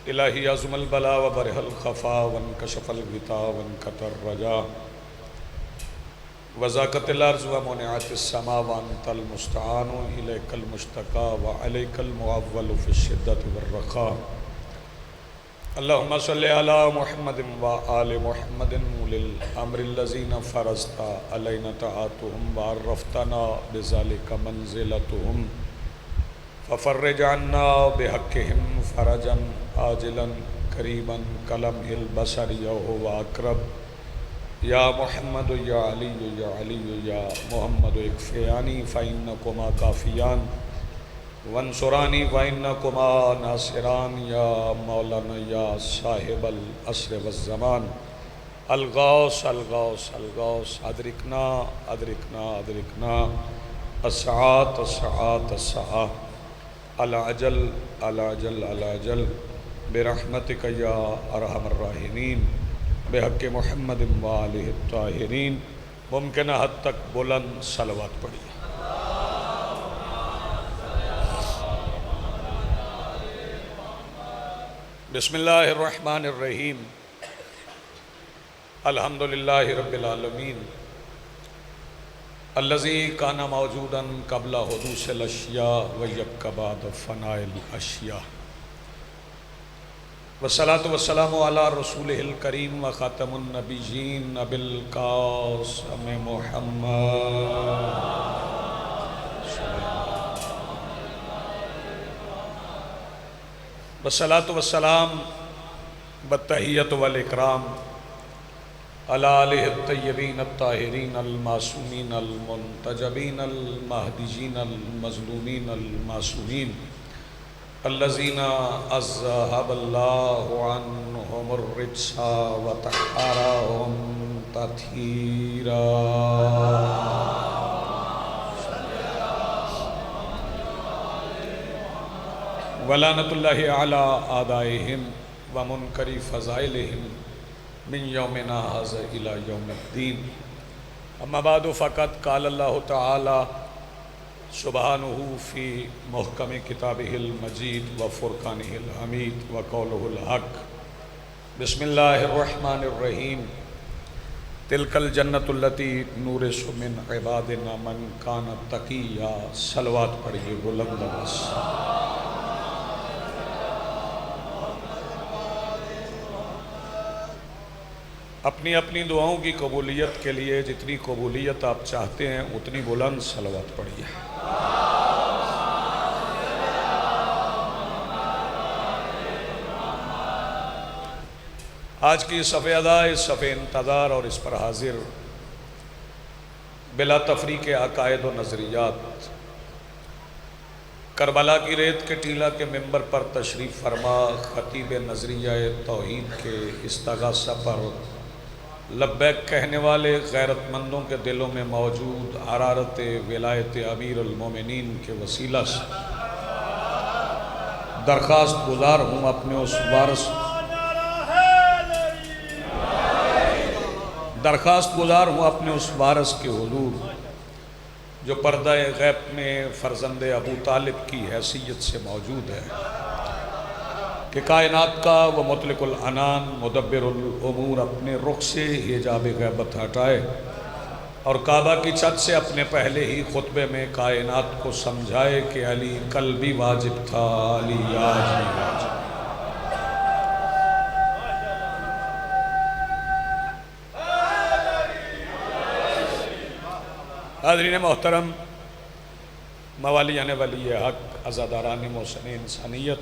इलाही अज़मल बला व बरहल खफ़ा one कशफ़ल Gita one Qatar रजा वज़ाक़तिल अर्ज़ व मुनिअतिस समा व अंतल मुस्तआनु इलैकल मुश्तका व अलैकल मुअव्वलु फ़िश्शिद्दति वर्रख़ा। अल्लाहुम्मा सल्लि अला मुहम्मदिन व आलि मुहम्मदिन उलिल अम्रिल्लज़ीना फ़रज़ता अलैना तआतुहुम व अर्रफ़तना बिज़ालिका मंज़िलतुहुम फ़फ़र्रिज अन्ना बिहक़्क़िहिम फ़रजन आजिलन करीबन कलमहिल बसर या हुवा अक़रब या मुहम्मद या अली या मोहम्मद इक्फ़ियानी फ़इन्नकुमा काफ़ियान वंसुरानी फ़इन्नकुमा नासिरान या मौलाना या साहिबल अस्र वज़्ज़मान अलगौस अलगौस अलगौस अदरिकना अदरिकना अदरिकना अस्सात अस्सात अस्सा अल-अजल अल-अजल अल-अजल बिरहमतिक या अरहमर राहिमीन बेहक़्क़ि मुहम्मद व आलिहि ताहिरीन। मुमकिन हद तक बुलंद सलवात पढ़िए। बिस्मिल्लाहिर्रहमानिर्रहीम अल्हम्दुलिल्लाहि रब्बिल आलमीन अल्लज़ी काना मौजूदन क़ब्ला हुदूसिल अशिया व यब्क़ा बअद फ़नाइल अशिया वस्सलातु वस्सलामु अला रसूलिहिल करीम व ख़ातमुन नबिय्यीन अबिल क़ासिम मुहम्मद वस्सलातु वस्सलाम बत्तहिय्यतु वल इकराम अला आलिहि तय्यबीन अत्ताहिरीन अल-मासूमीन अल-मुंतजबीन अल-महदीयीन अल-मज़लूमीन अल-मासूमीन अल्लज़ीना अज़हबल्लाहु अन्हुमुर रिज्सा व तह्हरहुम तत्हीरा। वलानतुल्लाहि अला आदाइहिम व मुनकरी फ़ज़ाइलिहिम मिन यौमिना हाज़ा इला यौमिद्दीन। अम्मा बादु फ़क़द क़ाल अल्लाहु तआला सुब्हानहु फ़ी मुहकम किताबिहिल मजीद व फ़ुरक़ानिहिल हमीद व क़ौलुहुल हक़। बिस्मिल्लाहिर्रहमानिर्रहीम तिलकल जन्नतुल्लती नूरिसु मिन इबादिना मन काना तक़िया। सलवात पढ़िए बुलंद आवाज़ से। अपनी अपनी दुआओं की कबूलियत के लिए जितनी कबूलियत आप चाहते हैं उतनी बुलंद सलवात पढ़िए। आज की सफ़े अदा, इस सफ़े इंतज़ार और इस पर हाजिर बिला तफरीक अकायद व नज़रियात करबला की रेत के टीला के मिंबर पर तशरीफ़ फरमा ख़तीब नज़रिया तौहीद के इस्तग़ासा पर लब्बैक कहने वाले गैरतमंदों के दिलों में मौजूद हरारत विलायत अमीरुल मोमिनीन के वसीला से दरख्वास्त गुजार हूँ अपने उस वारिस के हुजूर जो पर्दा गैब में फ़र्जंद अबू तालिब की हैसियत से मौजूद है कि कायनात का व मुतलिकुल अनान मुदब्बिरुल उमूर अपने रुख से हिजाब गैबत हटाए और काबा की छत से अपने पहले ही खुतबे में कायनात को समझाए कि अली कल भी वाजिब था, अली आज भी वाजिब। हाज़रीन मोहतरम, मवालियान वली हक़, अज़ादारान मोहसिन इंसानियत,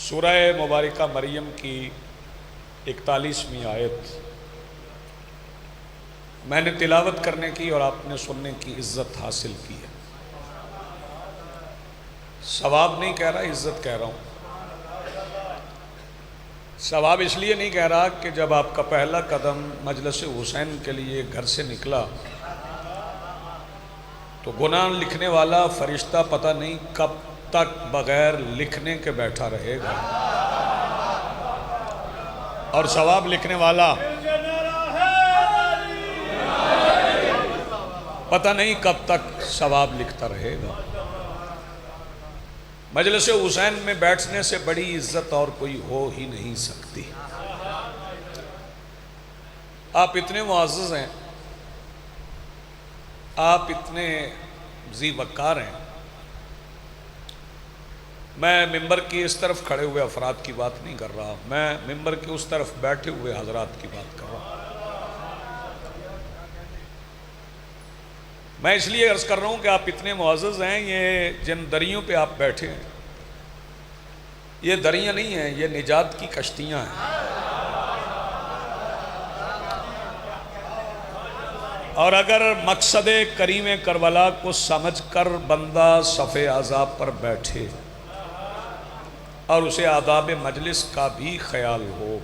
सूरह मुबारका मरियम की 41वीं आयत मैंने तिलावत करने की और आपने सुनने की इज़्ज़त हासिल की है। सवाब नहीं कह रहा, इज़्ज़त कह रहा हूँ। सवाब इसलिए नहीं कह रहा कि जब आपका पहला कदम मजलिस हुसैन के लिए घर से निकला तो गुनाह लिखने वाला फरिश्ता पता नहीं कब तक बगैर लिखने के बैठा रहेगा और सवाब लिखने वाला पता नहीं कब तक सवाब लिखता रहेगा। मजलिस हुसैन में बैठने से बड़ी इज्जत और कोई हो ही नहीं सकती। आप इतने मुअज़्ज़ज़ हैं, आप इतने ज़ी वक़ार हैं। मैं मिंबर की इस तरफ खड़े हुए अफराद की बात नहीं कर रहा, मैं मिंबर के उस तरफ बैठे हुए हजरात की बात कर रहा हूँ। मैं इसलिए अर्ज़ कर रहा हूँ कि आप इतने मुअज़्ज़ज़ हैं, ये जिन दरियों पे आप बैठे हैं ये दरियाँ नहीं हैं, ये निजात की कश्तियाँ हैं। और अगर मकसद करीम करबला को समझ कर बंदा सफ़े अज़ाब पर बैठे और उसे आदाब मजलिस का भी ख्याल हो,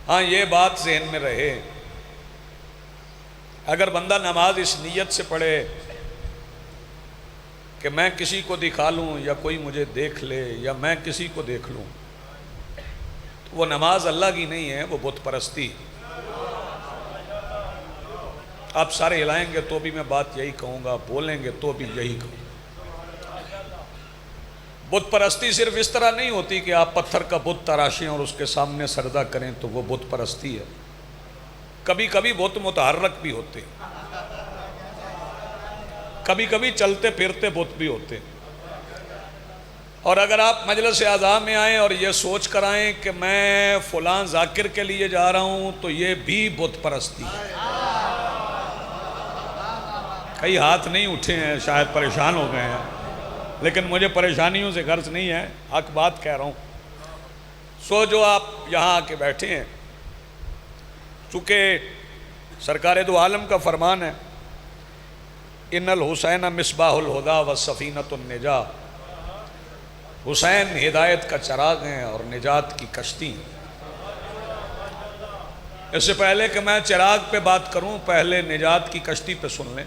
हाँ ये बात जहन में रहे, अगर बंदा नमाज इस नीयत से पढ़े कि मैं किसी को दिखा लूँ या कोई मुझे देख ले या मैं किसी को देख लूँ, तो वो नमाज अल्लाह की नहीं है, वो बुत परस्ती। आप सारे हिलाएंगे तो भी मैं बात यही कहूँगा, बोलेंगे तो भी यही कहूँगा। बुत परस्ती सिर्फ इस तरह नहीं होती कि आप पत्थर का बुत तराशें और उसके सामने सजदा करें तो वो बुत परस्ती है। कभी कभी बुत मुतहर्रक भी होते, कभी कभी चलते फिरते बुत भी होते। और अगर आप मजलिस आज़ा में आएँ और ये सोच कर आएँ कि मैं फ़लाँ ज़ाकिर के लिए जा रहा हूँ, तो ये भी बुत परस्ती है। कई हाथ नहीं उठे हैं, शायद परेशान हो गए हैं, लेकिन मुझे परेशानियों से गर्ज नहीं है, हक बात कह रहा हूँ। सो जो आप यहाँ आके बैठे हैं, चूँकि सरकार दो आलम का फरमान है, इन्नल हुसैन मिसबाहुल हुदा व सफ़ीनतुन निजा, हुसैन हिदायत का चराग हैं और निजात की कश्ती। इससे पहले कि मैं चिराग पे बात करूं, पहले निजात की कश्ती पे सुन लें।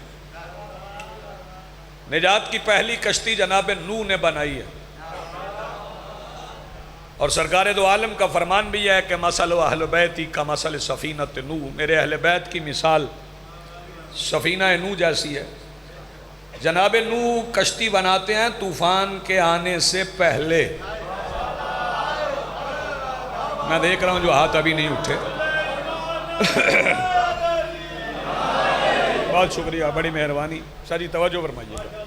निजात की पहली कश्ती जनाब नूह ने बनाई है, और सरकार दो आलम का फरमान भी है कि मसल अहल बैती का मसल सफ़ीनत नूह, मेरे अहल बैत की मिसाल सफ़ीना नूह जैसी है। जनाब नूह कश्ती बनाते हैं तूफ़ान के आने से पहले। मैं देख रहा हूँ जो हाथ अभी नहीं उठे। बहुत शुक्रिया, बड़ी मेहरबानी, सारी तवज्जो फरमाइएगा।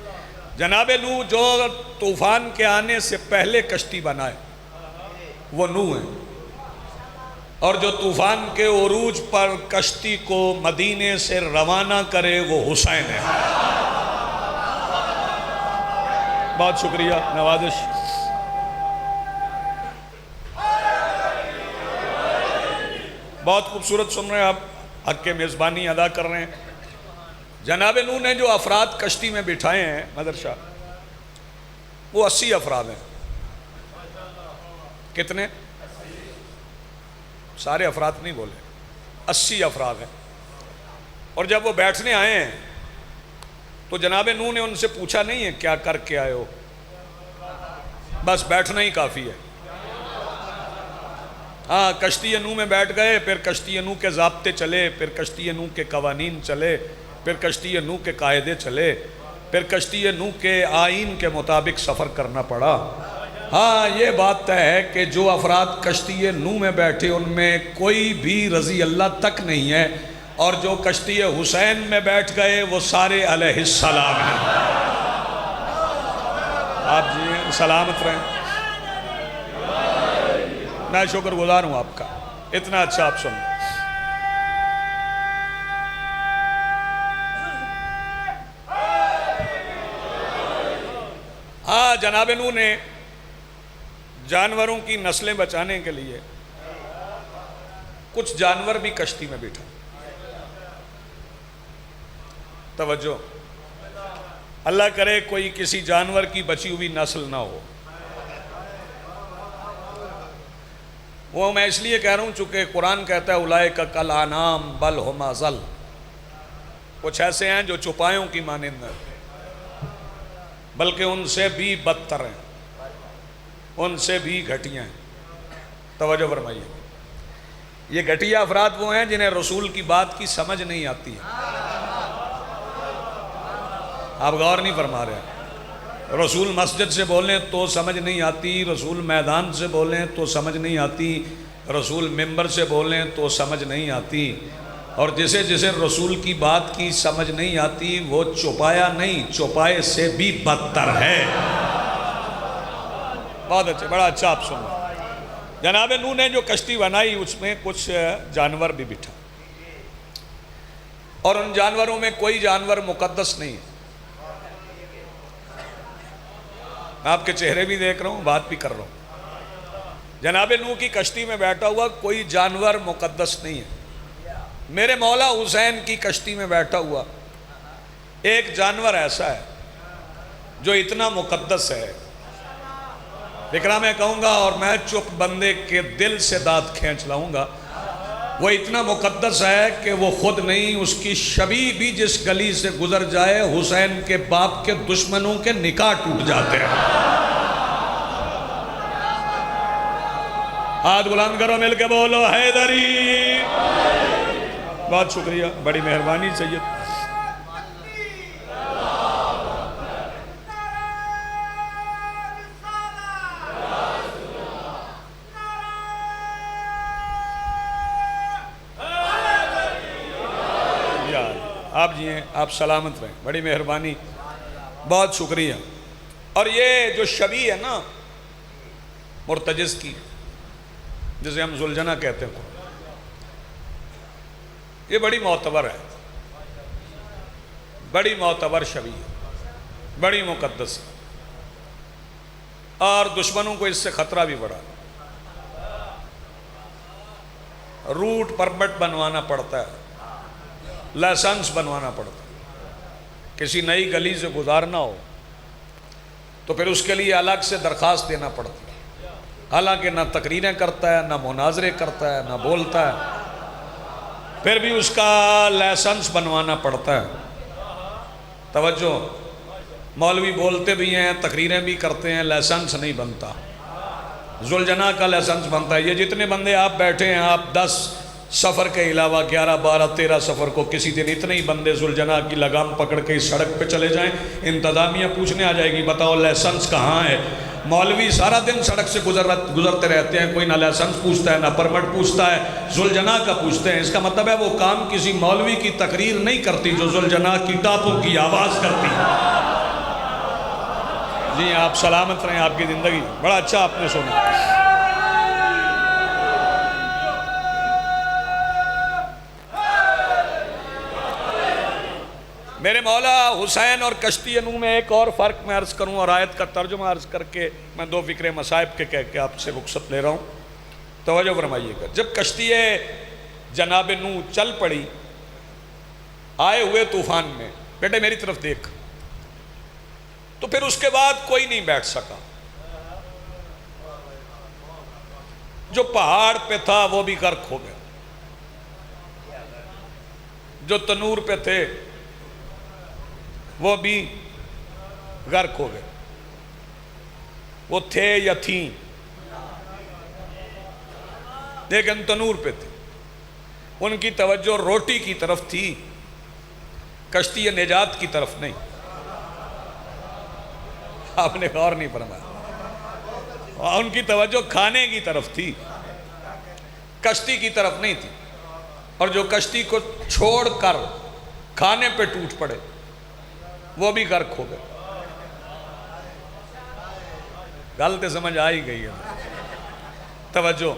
जनाब नूह जो तूफ़ान के आने से पहले कश्ती बनाए वो नूह है, और जो तूफ़ान के उरूज पर कश्ती को मदीने से रवाना करे वो हुसैन है। बहुत शुक्रिया, नवाजिश। बहुत खूबसूरत सुन रहे हैं आप, हक के मेज़बानी अदा कर रहे हैं। जनाब नूह ने जो अफराद कश्ती में बिठाए हैं मदरसा, वो 80 अफराद हैं। कितने? सारे अफराद नहीं बोले, 80 अफराद हैं। और जब वो बैठने आए हैं तो जनाब नूह ने उनसे पूछा नहीं है क्या करके आए हो, बस बैठना ही काफ़ी है। हाँ, कश्ती नूह में बैठ गए, फिर कश्ती नूह के ज़ाब्ते चले, फिर कश्ती नूह के कवानीन चले, फिर कश्ती नूह के कायदे चले, फिर कश्ती नूह के आइन के मुताबिक सफ़र करना पड़ा। हाँ, ये बात तय है कि जो अफराद कश्ती नूह में बैठे उनमें कोई भी रज़ी अल्लाह तक नहीं है, और जो कश्ती हुसैन में बैठ गए वो सारे अलैहिस्सलाम हैं। आप जी सलामत रहें, मैं शुक्रगुजार हूँ आपका, इतना अच्छा आप सुन। हाँ, जनाब नूह ने जानवरों की नस्लें बचाने के लिए कुछ जानवर भी कश्ती में बिठा। तवज्जो, अल्लाह करे कोई किसी जानवर की बची हुई नस्ल ना हो। वो मैं इसलिए कह रहा हूँ चूँकि कुरान कहता है उलाइका कल अनाम बल हुम अज़ल, कुछ ऐसे हैं जो चौपायों की मानिंद हैं, बल्कि उनसे भी बदतर हैं, उनसे भी घटिया हैं। तवज्जो फरमाइए, ये घटिया अफराद वो हैं जिन्हें रसूल की बात की समझ नहीं आती है। आप गौर नहीं फरमा रहे। रसूल मस्जिद से बोलें तो समझ नहीं आती, रसूल मैदान से बोलें तो समझ नहीं आती, रसूल मिंबर से बोलें तो समझ नहीं आती। और जिसे जिसे रसूल की बात की समझ नहीं आती वो चौपाया नहीं, चौपाए से भी बदतर है। बहुत अच्छे, बड़ा अच्छा आप सुन रहे। जनाब नूह ने जो कश्ती बनाई उसमें कुछ जानवर भी बिठा, और उन जानवरों में कोई जानवर मुकद्दस नहीं है। मैं आपके चेहरे भी देख रहा हूँ, बात भी कर रहा हूँ। जनाब नूह की कश्ती में बैठा हुआ कोई जानवर मुकद्दस नहीं है। मेरे मौला हुसैन की कश्ती में बैठा हुआ एक जानवर ऐसा है जो इतना मुकद्दस है, फिक्रा मैं कहूँगा और मैं चुप बंदे के दिल से दांत खींच लाऊंगा, वो इतना मुकद्दस है कि वो खुद नहीं, उसकी शबी भी जिस गली से गुजर जाए हुसैन के बाप के दुश्मनों के निकाह टूट जाते हैं। हाथ बुलंद करो, मिलके बोलो हैदरी। बहुत शुक्रिया, बड़ी मेहरबानी सैयद। आप जिए, आप सलामत रहें, बड़ी मेहरबानी, बहुत शुक्रिया। और ये जो शबी है ना मुर्तजिज़ की, जिसे हम जुलझना कहते हैं, ये बड़ी मोतबर है, बड़ी मोतबर शबी है, बड़ी मुकद्दस है। और दुश्मनों को इससे ख़तरा भी बड़ा। रूट परमिट बनवाना पड़ता है, लाइसेंस बनवाना पड़ता है। किसी नई गली से गुजारना हो तो फिर उसके लिए अलग से दरख्वास्त देना पड़ती है। हालांकि ना तकरीरें करता है, ना मुनाजरे करता है, ना बोलता है, फिर भी उसका लाइसेंस बनवाना पड़ता है। तवज्जो, मौलवी बोलते भी हैं, तकरीरें भी करते हैं, लाइसेंस नहीं बनता। जुलझना का लाइसेंस बनता है। ये जितने बंदे आप बैठे हैं, आप 10 सफ़र के अलावा 11, 12, 13 सफ़र को किसी दिन इतने ही बंदे जुलझना की लगाम पकड़ के इस सड़क पे चले जाएं, इंतज़ामिया पूछने आ जाएगी, बताओ लाइसेंस कहाँ है। मौलवी सारा दिन सड़क से गुजरते रहते हैं, कोई ना लाइसेंस पूछता है, ना परमिट पूछता है, जुलझना का पूछते हैं। इसका मतलब है वो काम किसी मौलवी की तकरीर नहीं करती जो जुलझना की टापों की आवाज़ करती है। जी आप सलामत रहें, आपकी ज़िंदगी। बड़ा अच्छा आपने सुना। मेरे मौला हुसैन और कश्ती नूह में एक और फ़र्क मैं अर्ज़ करूँ और आयत का तर्जुमा अर्ज़ करके मैं 2 फ़िक्रे मसाइब के कह के आपसे रुख्सत ले रहा हूँ। तवज्जो फरमाइएगा। जब कश्ती जनाब नूह चल पड़ी आए हुए तूफ़ान में, बेटे मेरी तरफ देख, तो फिर उसके बाद कोई नहीं बैठ सका। जो पहाड़ पे था वो भी गर्क हो गया, जो तनूर पे थे वो भी गर्क हो गए। वो थे या थी, लेकिन तनूर पे थे। उनकी तवज्जो रोटी की तरफ थी, कश्ती निजात की तरफ नहीं। आपने गौर नहीं फरमाया। उनकी तवज्जो खाने की तरफ थी, कश्ती की तरफ नहीं थी। और जो कश्ती को छोड़कर खाने पे टूट पड़े वो भी गर्क हो गए। गल तो समझ आ ही गई है। तवज्जो,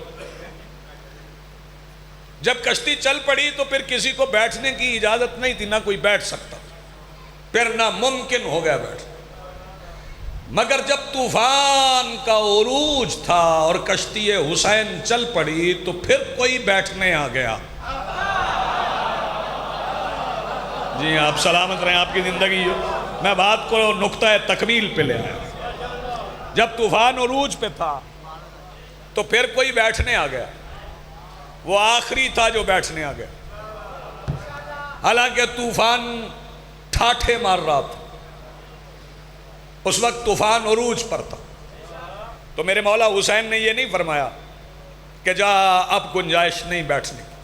जब कश्ती चल पड़ी तो फिर किसी को बैठने की इजाजत नहीं थी, ना कोई बैठ सकता, फिर ना मुमकिन हो गया बैठ। मगर जब तूफान का उरूज था और कश्ती हुसैन चल पड़ी तो फिर कोई बैठने आ गया। जी आप सलामत रहें, आपकी ज़िंदगी। मैं बात को नुक्ता तकमील पे ले आया। जब तूफान उरूज पे था तो फिर कोई बैठने आ गया। वो आखिरी था जो बैठने आ गया। हालांकि तूफान ठाठे मार रहा था, उस वक्त तूफान उरूज पर था। तो मेरे मौला हुसैन ने यह नहीं फरमाया कि जा अब गुंजाइश नहीं बैठने की,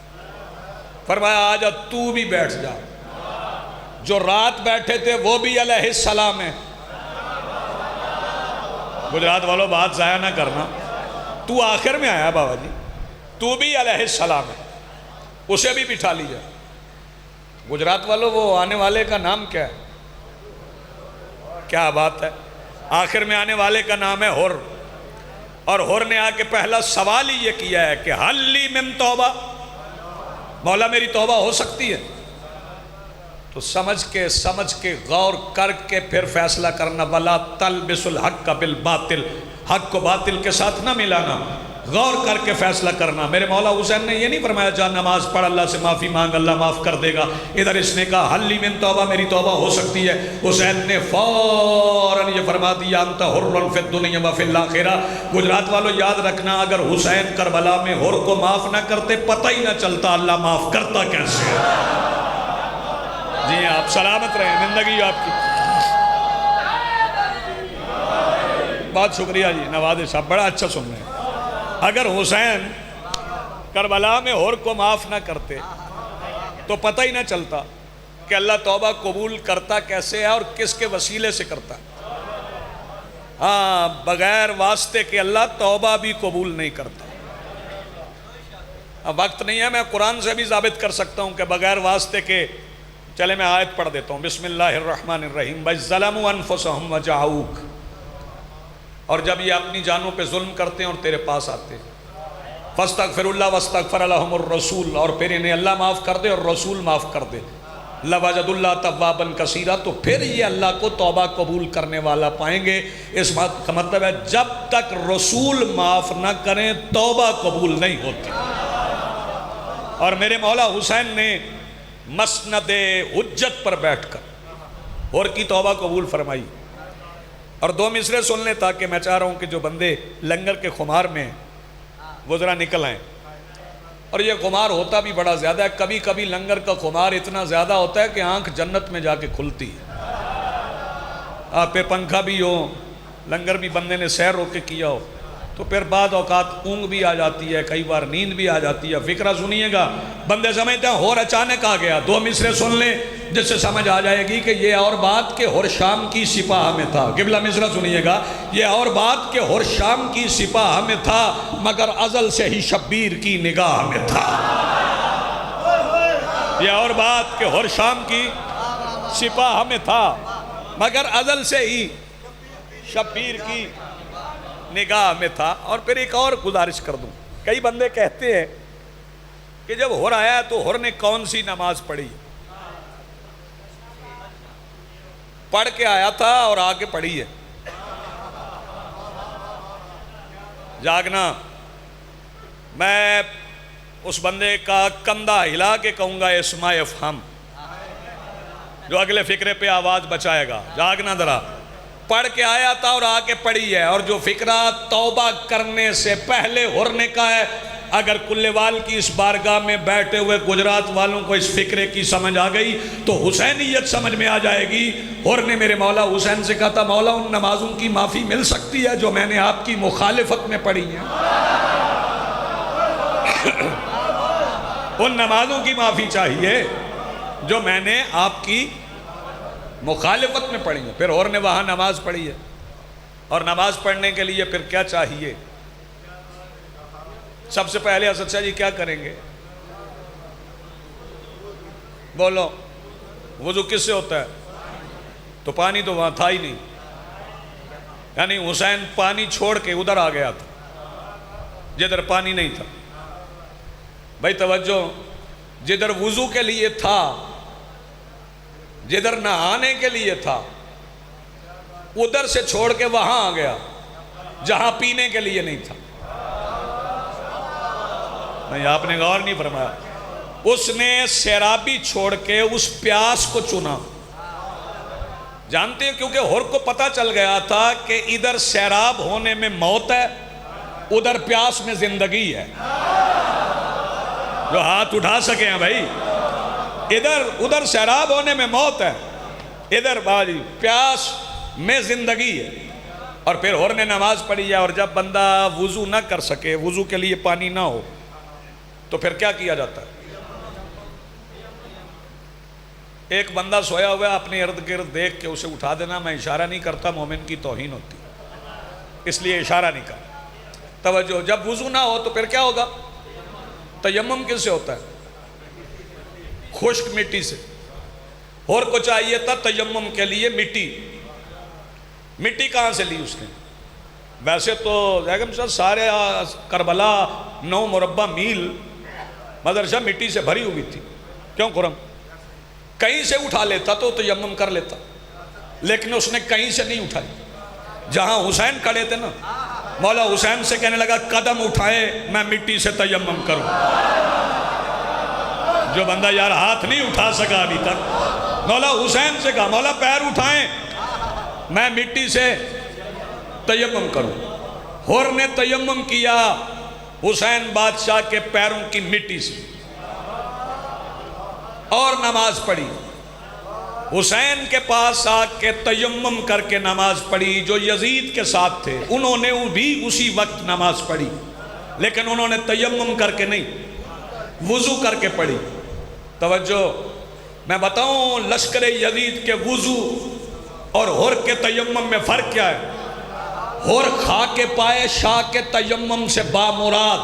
फरमाया आजा तू भी बैठ जा। जो रात बैठे थे वो भी अलैहिस्सलाम है, गुजरात वालों बात ज़ाया ना करना। तू आखिर में आया बाबा जी, तू भी अलैहिस्सलाम है, उसे भी बिठा लीजिए। गुजरात वालों वो आने वाले का नाम क्या है? क्या बात है, आखिर में आने वाले का नाम है हुर। और हुर ने आके पहला सवाल ही ये किया है कि हल्ली मिन तौबा, मौला मेरी तौबा हो सकती है? तो समझ के गौर करके फिर फैसला करना। वला तलबिसुल हक़ बिल बातिल, हक को बातिल के साथ ना मिलाना, गौर करके फैसला करना। मेरे मौला हुसैन ने ये नहीं फरमाया जा नमाज पढ़, अल्लाह से माफ़ी मांग, अल्लाह माफ़ कर देगा। इधर इसने कहा हल्ली मिन तौबा, मेरी तौबा हो सकती है। हुसैन ने फौरन ये फरमा दिया अंत हुर्रुन फिद दुनिया व फिल आखिरा। गुजरात वालों याद रखना, अगर हुसैन करबला में हुर को माफ़ ना करते, पता ही ना चलता अल्लाह माफ़ करता कैसे है। जी आप सलामत रहें, जिंदगी आपकी। बहुत शुक्रिया जी नवाज़ साहब, बड़ा अच्छा सुन रहे हैं। अगर हुसैन करबला में हुर को माफ़ ना करते तो पता ही ना चलता कि अल्लाह तौबा कबूल करता कैसे है और किसके वसीले से करता। हाँ, बगैर वास्ते के अल्लाह तौबा भी कबूल नहीं करता। अब वक्त नहीं है, मैं कुरान से भी साबित कर सकता हूँ कि बगैर वास्ते के। चले मैं आयत पढ़ देता हूँ, बिस्मिल्लाहिर्रहमानिर्रहीम। बज़्ज़लमू अनफुसहुम वजाऊक, और जब ये अपनी जानों पे जुल्म करते हैं और तेरे पास आते हैं, फस्तगफिरुल्लाह वस्तगफर लहुमुर रसूल, और फिर इन्हें अल्लाह माफ़ कर दे और रसूल माफ़ कर दे, लवजदुल्लाह तव्वाबन कसीरा, तो फिर ये अल्लाह को तौबा कबूल करने वाला पाएंगे। इस बात का मतलब है जब तक रसूल माफ़ ना करें तौबा कबूल नहीं होती। और मेरे मौला हुसैन ने मसनदे हुज्जत पर बैठकर और की तौबा कबूल फरमाई। और दो मिसरे सुन लें ताकि मैं चाह रहा हूँ कि जो बंदे लंगर के खुमार में वो ज़रा निकल आएँ। और ये खुमार होता भी बड़ा ज़्यादा है, कभी कभी लंगर का खुमार इतना ज़्यादा होता है कि आंख जन्नत में जाके खुलती है। आप पे पंखा भी हो, लंगर भी बंदे ने सैर होके किया हो, तो फिर बाद औकात ऊँग भी आ जाती है, कई बार नींद भी आ जाती है। फिक्रा सुनिएगा, बंदे समझते हैं होर अचानक आ गया। दो मिसरे सुन लें जिससे समझ आ जाएगी कि ये और बात के होर शाम की सिपाह में था। किबला मिसरा सुनिएगा, ये और बात के होर शाम की सिपाह में था, मगर अजल से ही शब्बीर की निगाह में था। ये और बात के होर शाम की सिपाह में था, मगर अजल से ही शब्बीर की निगाह में था। और फिर एक और गुजारिश कर दूं, कई बंदे कहते हैं कि जब हुर आया तो हुर ने कौन सी नमाज पढ़ी? पढ़ के आया था और आके पढ़ी है। जागना, मैं उस बंदे का कंधा हिला के कहूंगा इस्माए फहम, जो अगले फिक्रे पे आवाज बचाएगा। जागना जरा, पढ़ के आया था और आके पढ़ी है। और जो फिक्रा तौबा करने से पहले हुर ने कहा है, अगर कुल्लेवाल की इस बारगाह में बैठे हुए गुजरात वालों को इस फिक्रे की समझ आ गई तो हुसैनियत समझ में आ जाएगी। हुर ने मेरे मौला हुसैन से कहा था, मौला उन नमाजों की माफ़ी मिल सकती है जो मैंने आपकी मुखालिफत में पढ़ी हैं? उन नमाजों की माफ़ी चाहिए जो मैंने आपकी मुखालिफत में पढ़ी है। फिर हुर ने वहाँ नमाज पढ़ी है, और नमाज पढ़ने के लिए फिर क्या चाहिए? सबसे पहले असद शाह जी क्या करेंगे? बोलो, वुज़ू किससे होता है? तो पानी तो वहाँ था ही नहीं, यानी हुसैन पानी छोड़ के उधर आ गया था जिधर पानी नहीं था। भाई तवज्जो, जिधर वुज़ू के लिए था, जिधर नहाने के लिए था, उधर से छोड़ के वहां आ गया जहां पीने के लिए नहीं था। नहीं, आपने गौर नहीं फरमाया। उसने सैराबी छोड़ के उस प्यास को चुना। जानते हैं, क्योंकि हुर को पता चल गया था कि इधर सैराब होने में मौत है, उधर प्यास में जिंदगी है। जो हाथ उठा सके हैं भाई, इधर उधर सैराब होने में मौत है, इधर बाजी प्यास में जिंदगी है। और फिर हुर ने नमाज पढ़ी है। और जब बंदा वुजू ना कर सके, वुजू के लिए पानी ना हो, तो फिर क्या किया जाता है? एक बंदा सोया हुआ है, अपने इर्द गिर्द देख के उसे उठा देना। मैं इशारा नहीं करता, मोमिन की तौहीन होती। इसलिए इशारा नहीं कर। तवज्जो, जब वुजू ना हो तो फिर क्या होगा? तयम्मुम किससे होता है? खुश्क मिट्टी से। और को चाहिए था तयम्मुम के लिए मिट्टी। मिट्टी कहाँ से ली उसने? वैसे तो जैगम साहब सारे करबला 9 मुरब्बा मील मदरसा मिट्टी से भरी हुई थी। क्यों खुरम? कहीं से उठा लेता तो तयम्मुम कर लेता, लेकिन उसने कहीं से नहीं उठाई। जहां हुसैन खड़े थे ना, मौला हुसैन से कहने लगा कदम उठाए मैं मिट्टी से तयम्मुम करूं। जो बंदा यार हाथ नहीं उठा सका अभी तक, मौला हुसैन से कहा मौला पैर उठाएं मैं मिट्टी से तयम्मुम करूं। हुर ने तयम्मुम किया हुसैन बादशाह के पैरों की मिट्टी से और नमाज पढ़ी। हुसैन के पास आके तयम्मुम करके नमाज पढ़ी। जो यजीद के साथ थे उन्होंने भी उसी वक्त नमाज पढ़ी, लेकिन उन्होंने तयम्मुम करके नहीं, वुजू करके पढ़ी। तवज्जो, मैं बताऊं लश्कर यजीद के वुजू और हुर के तयम्मुम में फ़र्क क्या है? हुर खा के पाए शाह के तयम्मुम से बामुराद।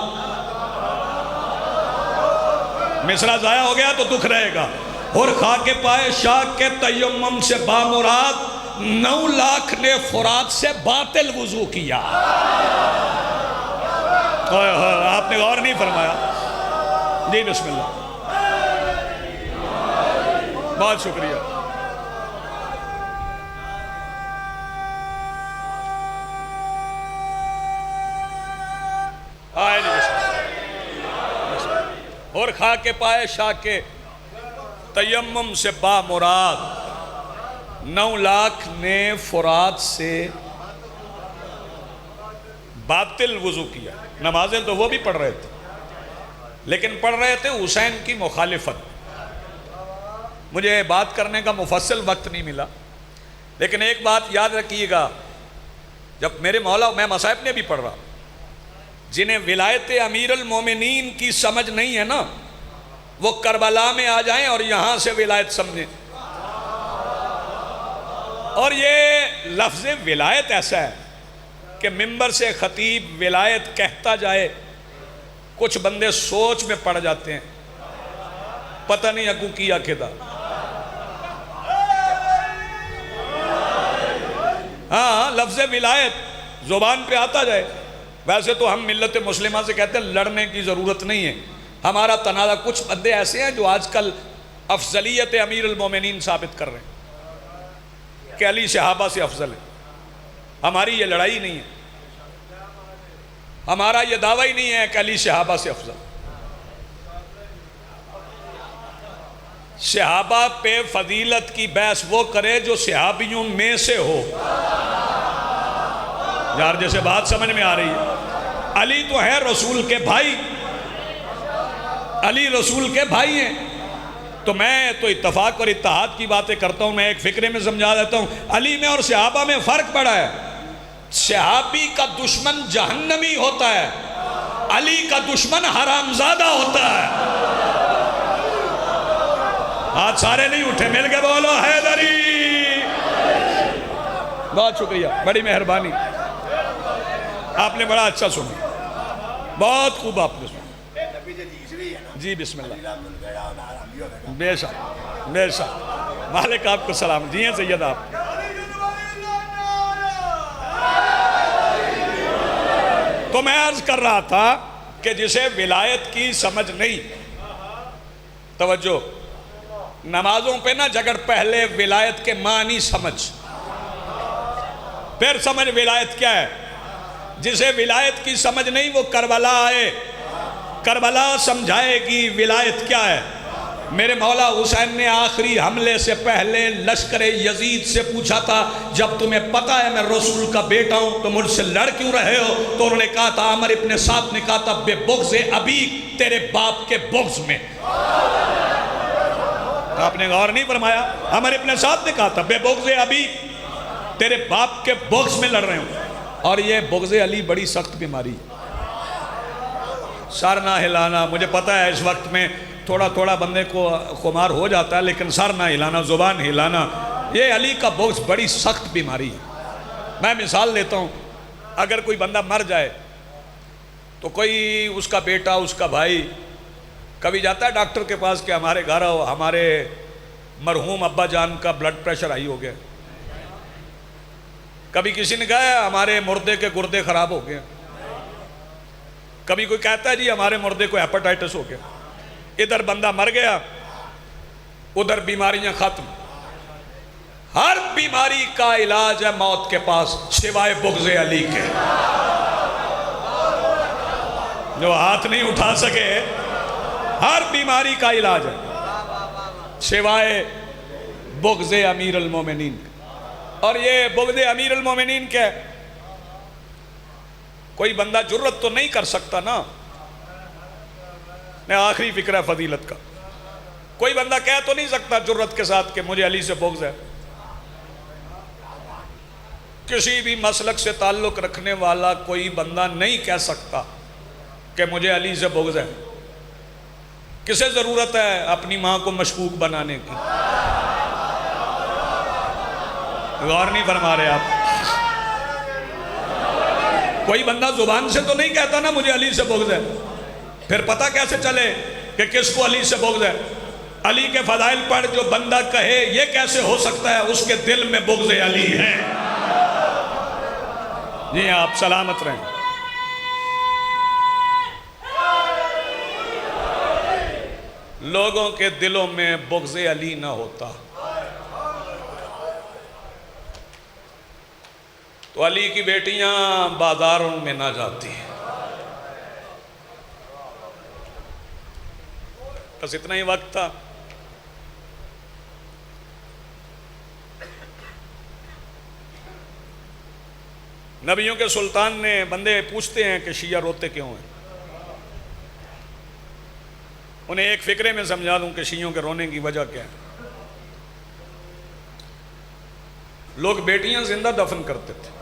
मिसरा ज़ाया हो गया तो दुख रहेगा। हुर खा के पाए शाह के तयम्मुम से बामुराद, 9 लाख ने फुरात से बातिल वुजू किया। आपने गौर नहीं फरमाया। जी बिस्मिल्लाह, बहुत शुक्रिया। और खा के पाए शाह के तयम्मुम से बामुराद, 9 लाख ने फुरात से बातिल वुजू किया। नमाजें तो वो भी पढ़ रहे थे, लेकिन पढ़ रहे थे हुसैन की मुखालिफत। मुझे बात करने का मुफस्सल वक्त नहीं मिला, लेकिन एक बात याद रखिएगा, जब मेरे मौला मैं मसाइब ने भी पढ़ रहा, जिन्हें विलायत अमीरुल मोमिनीन की समझ नहीं है ना, वो करबला में आ जाएं और यहां से विलायत समझें। और ये लफ्ज़ विलायत ऐसा है कि मिंबर से खतीब विलायत कहता जाए, कुछ बंदे सोच में पड़ जाते हैं, पता नहीं अकू की आखिदा। हाँ, लफ्ज़ विलायत ज़ुबान पे आता जाए। वैसे तो हम मिल्लत मुस्लिमा से कहते हैं लड़ने की ज़रूरत नहीं है, हमारा तनाज़ा। कुछ बंदे ऐसे हैं जो आजकल अफजलियत अमीरुल मोमिनीन साबित कर रहे हैं कि अली सहाबा से अफजल है। हमारी ये लड़ाई नहीं है, हमारा ये दावा ही नहीं है कि अली सहाबा से अफजल। सहाबा पे फजीलत की बहस वो करे जो सहाबियों में से हो। यार जैसे बात समझ में आ रही है, अली तो है रसूल के भाई, अली रसूल के भाई हैं। तो मैं तो इत्तफाक और इत्तेहाद की बातें करता हूं। मैं एक फिक्रे में समझा देता हूं, अली में और सहाबा में फ़र्क पड़ा है। सहाबी का दुश्मन जहन्नमी होता है, अली का दुश्मन हरामजादा होता है। आज सारे नहीं उठे, मिल के बोलो हैदरी। बहुत शुक्रिया, बड़ी मेहरबानी, आपने बड़ा अच्छा सुना, बहुत खूब आपने सुना। जी बिस्मिल्लाह, बेशक बेशक, मालिक आपको सलाम। जी हैं सैयद आप। तो मैं अर्ज कर रहा था कि जिसे विलायत की समझ नहीं, तवज्जो, नमाजों पे ना जगड़, पहले विलायत के मानी समझ, फिर समझ विलायत क्या है। जिसे विलायत की समझ नहीं वो करबला आए, करबला समझाएगी विलायत क्या है। मेरे मौला हुसैन ने आखिरी हमले से पहले लश्कर यजीद से पूछा था, जब तुम्हें पता है मैं रसूल का बेटा हूं तो मुझसे लड़ क्यों रहे हो? तो उन्होंने कहा था, अमर इब्ने साद ने कहा था, बेबुग़्ज़े अबी, तेरे बाप के बुग़्ज़ में। आपने गौर नहीं फरमाया? अमर इब्ने साद ने कहा था, बेबुग़्ज़े अबी, तेरे बाप के बुग़्ज़ में लड़ रहे हो। और ये बुग़्ज़े अली बड़ी सख्त बीमारी है। सर ना हिलाना, मुझे पता है इस वक्त में थोड़ा थोड़ा बंदे को खुमार हो जाता है, लेकिन सर ना हिलाना, ज़ुबान हिलाना, ये अली का बुग़्ज़ बड़ी सख्त बीमारी है। मैं मिसाल लेता हूँ, अगर कोई बंदा मर जाए तो कोई उसका बेटा, उसका भाई कभी जाता है डॉक्टर के पास कि हमारे घर आओ, हमारे मरहूम अब्बा जान का ब्लड प्रेशर हाई हो गया। कभी किसी ने कहा हमारे मुर्दे के गुर्दे खराब हो गए। कभी कोई कहता है जी हमारे मुर्दे को हेपेटाइटिस हो गया। इधर बंदा मर गया, उधर बीमारियां खत्म। हर बीमारी का इलाज है मौत के पास, सिवाय बुग़्ज़ अली के। जो हाथ नहीं उठा सके, हर बीमारी का इलाज है सिवाय बुग़्ज़ अमीर अल मोमिनीन। और ये बुग़्ज़ अमीर अल मोमिनीन क्या है? कोई बंदा जुर्रत तो नहीं कर सकता ना। मैं आखिरी फिक्र है फजीलत का, कोई बंदा कह तो नहीं सकता जुर्रत के साथ कि मुझे अली से बुग़्ज़ है। किसी भी मसलक से ताल्लुक़ रखने वाला कोई बंदा नहीं कह सकता कि मुझे अली से बुग़्ज़ है। किसे ज़रूरत है अपनी माँ को मशकूक बनाने की? गौर नहीं फरमा रहे आप। कोई बंदा जुबान से तो नहीं कहता ना मुझे अली से बुग़्ज़ है। फिर पता कैसे चले कि किसको अली से बुग़्ज़ है? अली के फ़ज़ाइल पर जो बंदा कहे ये कैसे हो सकता है उसके दिल में बुग़्ज़ अली है। जी आप सलामत रहें। लोगों के दिलों में बुग़्ज़ अली ना होता तो अली की बेटियां बाजारों में ना जाती। बस इतना ही वक्त था। नबियों के सुल्तान ने, बंदे पूछते हैं कि शिया रोते क्यों हैं, उन्हें एक फिक्रे में समझा दूं कि शियों के रोने की वजह क्या है। लोग बेटियां जिंदा दफन करते थे।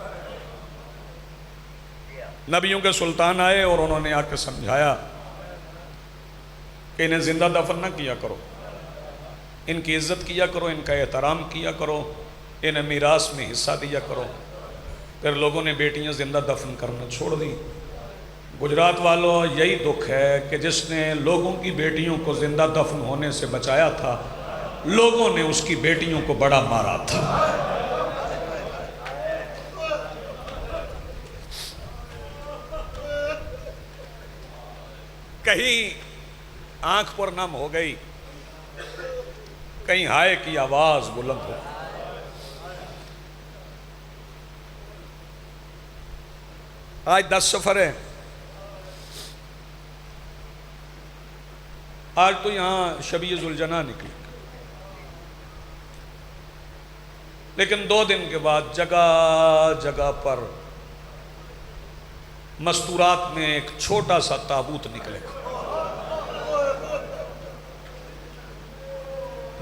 नबियों के सुल्तान आए और उन्होंने आकर समझाया कि इन्हें जिंदा दफन ना किया करो, इनकी इज्जत किया करो, इनका एहतराम किया करो, इन्हें मीरास में हिस्सा दिया करो। फिर लोगों ने बेटियां जिंदा दफन करना छोड़ दी। गुजरात वालों, यही दुख है कि जिसने लोगों की बेटियों को जिंदा दफन होने से बचाया था, लोगों ने उसकी बेटियों को बड़ा मारा था। कहीं आंख पर नम हो गई, कहीं हाय की आवाज बुलंद हो। आज 10 सफर है। आज तो यहाँ शबीए जुलजना निकली, लेकिन 2 दिन के बाद जगह जगह पर मस्तूरात में एक छोटा सा ताबूत निकलेगा।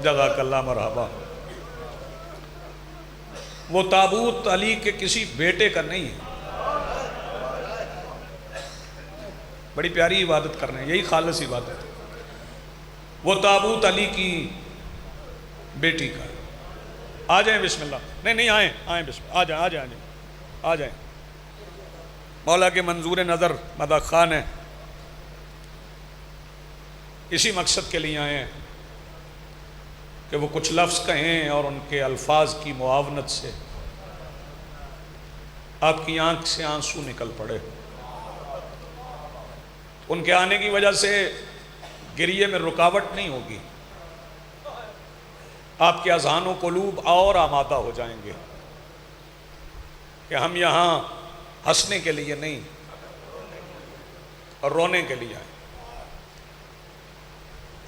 जज़ाकल्लाह मरहबा। वो ताबूत अली के किसी बेटे का नहीं है। बड़ी प्यारी इबादत कर रहे हैं, यही खालिस इबादत है। वो ताबूत अली की बेटी का। आ जाए बिस्मिल्लाह। नहीं नहीं, आए आए बिस्मिल्लाह, आ जाए आ जाए आ जाए। मौला के मंजूर नज़र मदा खान है, इसी मकसद के लिए आए हैं कि वो कुछ लफ्ज़ कहें और उनके अल्फाज की मुआवनत से आपकी आंख से आंसू निकल पड़े। उनके आने की वजह से गिरिये में रुकावट नहीं होगी, आपके अज़ान क़ुलूब और आमादा हो जाएंगे कि हम यहाँ हंसने के लिए नहीं और रोने के लिए आए।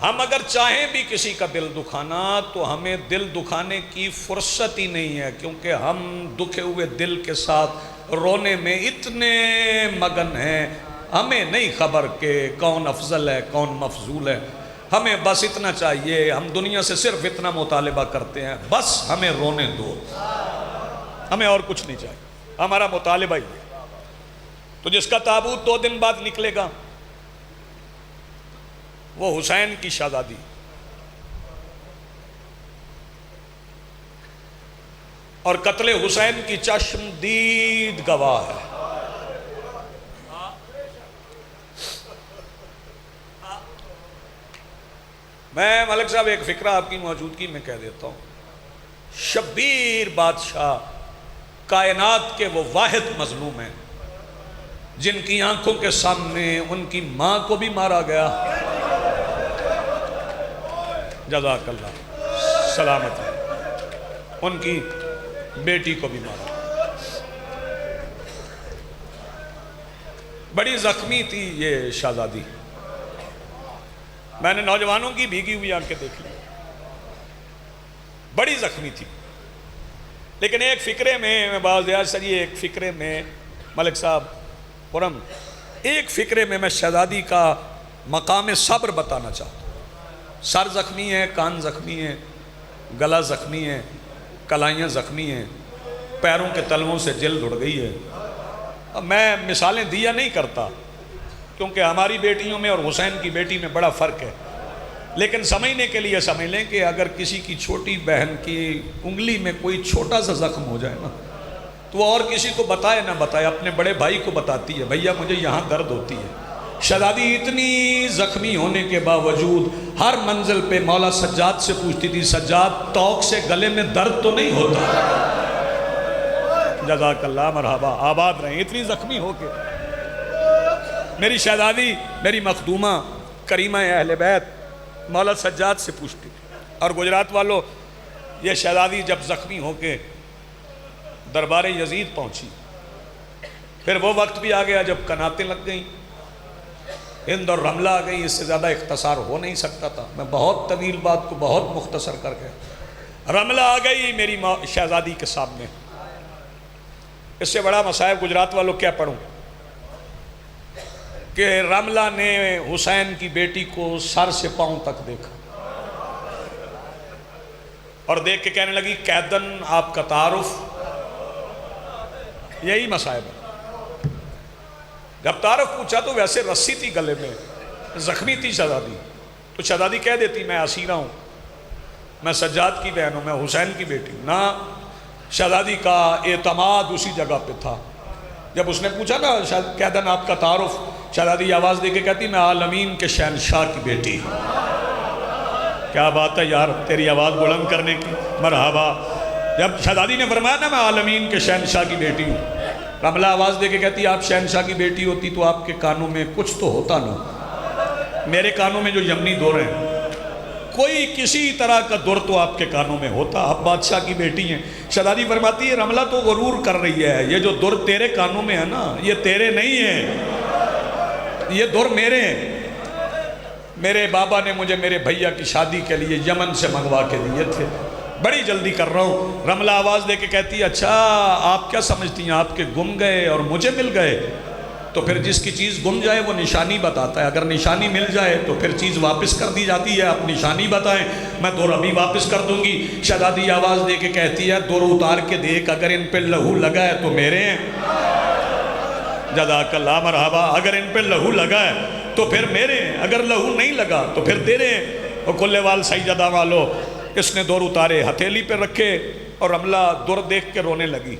हम अगर चाहें भी किसी का दिल दुखाना तो हमें दिल दुखाने की फुर्सत ही नहीं है, क्योंकि हम दुखे हुए दिल के साथ रोने में इतने मगन हैं, हमें नहीं खबर कि कौन अफजल है कौन मफजूल है। हमें बस इतना चाहिए, हम दुनिया से सिर्फ इतना मुतालिबा करते हैं, बस हमें रोने दो, हमें और कुछ नहीं चाहिए। हमारा मुतालिबा ही है। तो जिसका ताबूत 2 दिन बाद निकलेगा वो हुसैन की शहजादी, और कत्ले हुसैन की चश्मदीद गवाह है। मैं मलिक साहब एक फ़िक्रा आपकी मौजूदगी में कह देता हूँ। शब्बीर बादशाह कायनात के वो वाहिद मजलूम हैं जिनकी आंखों के सामने उनकी माँ को भी मारा गया। जज़ाकल्लाह सलामत है। उनकी बेटी को भी मारा। बड़ी जख्मी थी ये शहजादी। मैंने नौजवानों की भीगी हुई आंखें देख ली, बड़ी जख्मी थी। लेकिन एक फ़िक्रे में मैं बाज़ सर ये एक फ़िक्रे में मलिक साहब पुरम एक फ़िक्रे में मैं शहजादी का मकाम सब्र बताना चाहता हूँ। सर ज़ख्मी है, कान ज़ख्मी है, गला ज़ख्मी है, कलाइयाँ ज़ख्मी हैं, पैरों के तलवों से जल्द उड़ गई है। अब मैं मिसालें दिया नहीं करता क्योंकि हमारी बेटियों में और हुसैन की बेटी में बड़ा फ़र्क है। लेकिन समझने के लिए समझ लें कि अगर किसी की छोटी बहन की उंगली में कोई छोटा सा ज़ख्म हो जाए ना, तो वो और किसी को बताए ना बताए, अपने बड़े भाई को बताती है, भैया मुझे यहाँ दर्द होती है। शहजादी इतनी ज़ख्मी होने के बावजूद हर मंजिल पे मौला सज्जाद से पूछती थी, सज्जाद तौक से गले में दर्द तो नहीं होता? जज़ाकल्लाह मरहबा, आबाद रहें। इतनी ज़ख्मी हो के मेरी शहजादी, मेरी मखदूमा करीमा अहले बैत मौला सज्जाद से पूछती। और गुजरात वालों, ये शहजादी जब ज़ख्मी हो के दरबार यजीद पहुंची, फिर वो वक्त भी आ गया जब कनातें लग गई, हिंद और रमला आ गई। इससे ज़्यादा इख्तसार हो नहीं सकता था। मैं बहुत तवील बात को बहुत मुख्तसर करके, रमला आ गई मेरी शहजादी के सामने। इससे बड़ा मसाइब गुजरात वालों क्या पढ़ूं कि रमला ने हुसैन की बेटी को सर से पांव तक देखा और देख के कहने लगी, कैदन आपका तारुफ। यही मसाइब है। जब तारुफ पूछा तो वैसे रस्सी थी गले में, जख्मी थी शहजादी, तो शहजादी कह देती मैं असीरा हूं, मैं सज्जाद की बहन हूं, मैं हुसैन की बेटी हूं ना। शहजादी का एतमाद उसी जगह पे था। जब उसने पूछा ना कैदन आपका तारुफ, शहजादी आवाज़ दे के कहती मैं आलमीन के शहनशाह की बेटी। क्या बात है यार तेरी आवाज़ बुलंद करने की, मरहबा। जब शहजादी ने फरमाया ना मैं आलमीन के शहनशाह की बेटी हूँ, रमला आवाज़ दे के कहती आप शहनशाह की बेटी होती तो आपके कानों में कुछ तो होता ना। मेरे कानों में जो यमनी दौर हैं, कोई किसी तरह का दुर तो आपके कानों में होता। आप बादशाह की बेटी हैं। शहजादी फरमाती है रमला तो गरूर कर रही है, ये जो दुर तेरे कानों में है ना, ये तेरे नहीं है, ये दुर मेरे हैं। मेरे बाबा ने मुझे मेरे भैया की शादी के लिए यमन से मंगवा के दिए थे, बड़ी जल्दी कर रहा हूँ। रमला आवाज़ दे के कहती है अच्छा आप क्या समझती हैं आपके गुम गए और मुझे मिल गए? तो फिर जिसकी चीज़ गुम जाए वो निशानी बताता है, अगर निशानी मिल जाए तो फिर चीज़ वापस कर दी जाती है। आप निशानी बताएं, मैं दुर अभी वापस कर दूंगी। शहजादी आवाज़ दे के कहती है दुर उतार के देख, अगर इन पे लहू लगा है तो मेरे हैं। जज़ाकल्लाह मरहबा। अगर इन पे लहू लगा है तो फिर मेरे हैं, अगर लहू नहीं लगा तो फिर तेरे हैं। और कुल्लेवाल सईदा वालों, इसने दुर उतारे हथेली पे रखे और रमला दुर देख के रोने लगी।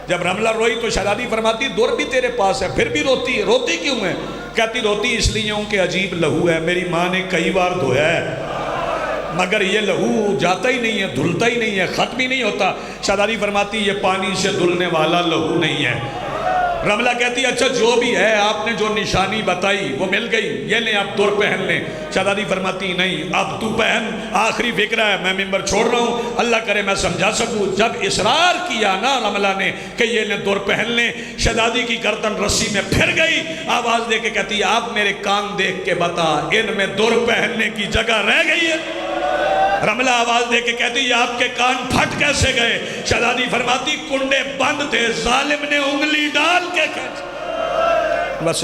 जब रमला रोई तो शहजादी फरमाती दुर भी तेरे पास है फिर भी रोती है, रोती क्यों है? कहती रोती इसलिए हूँ कि अजीब लहू है, मेरी माँ ने कई बार धोया है मगर ये लहू जाता ही नहीं है, धुलता ही नहीं है, ख़त्म ही नहीं होता। शहजादी फरमाती ये पानी से धुलने वाला लहू नहीं है। रमला कहती अच्छा जो भी है आपने जो निशानी बताई वो मिल गई, ये ले आप दुर पहन लें। शहजादी फरमाती नहीं अब तू पहन, आखिरी फिक्र है, मैं मिंबर छोड़ रहा हूँ, अल्लाह करे मैं समझा सकूँ। जब इसरार किया ना रमला ने कि ये ले दुर पहन लें, शहजादी की गर्दन रस्सी में फिर गई। आवाज़ दे के कहती आप मेरे कान देख के बता इनमें दुर पहनने की जगह रह गई है? रमला आवाज़ दे के कहती आपके कान फट कैसे गए? शहजादी फरमाती कुंडे बंद थे, जालिम ने उंगली डाल के बस।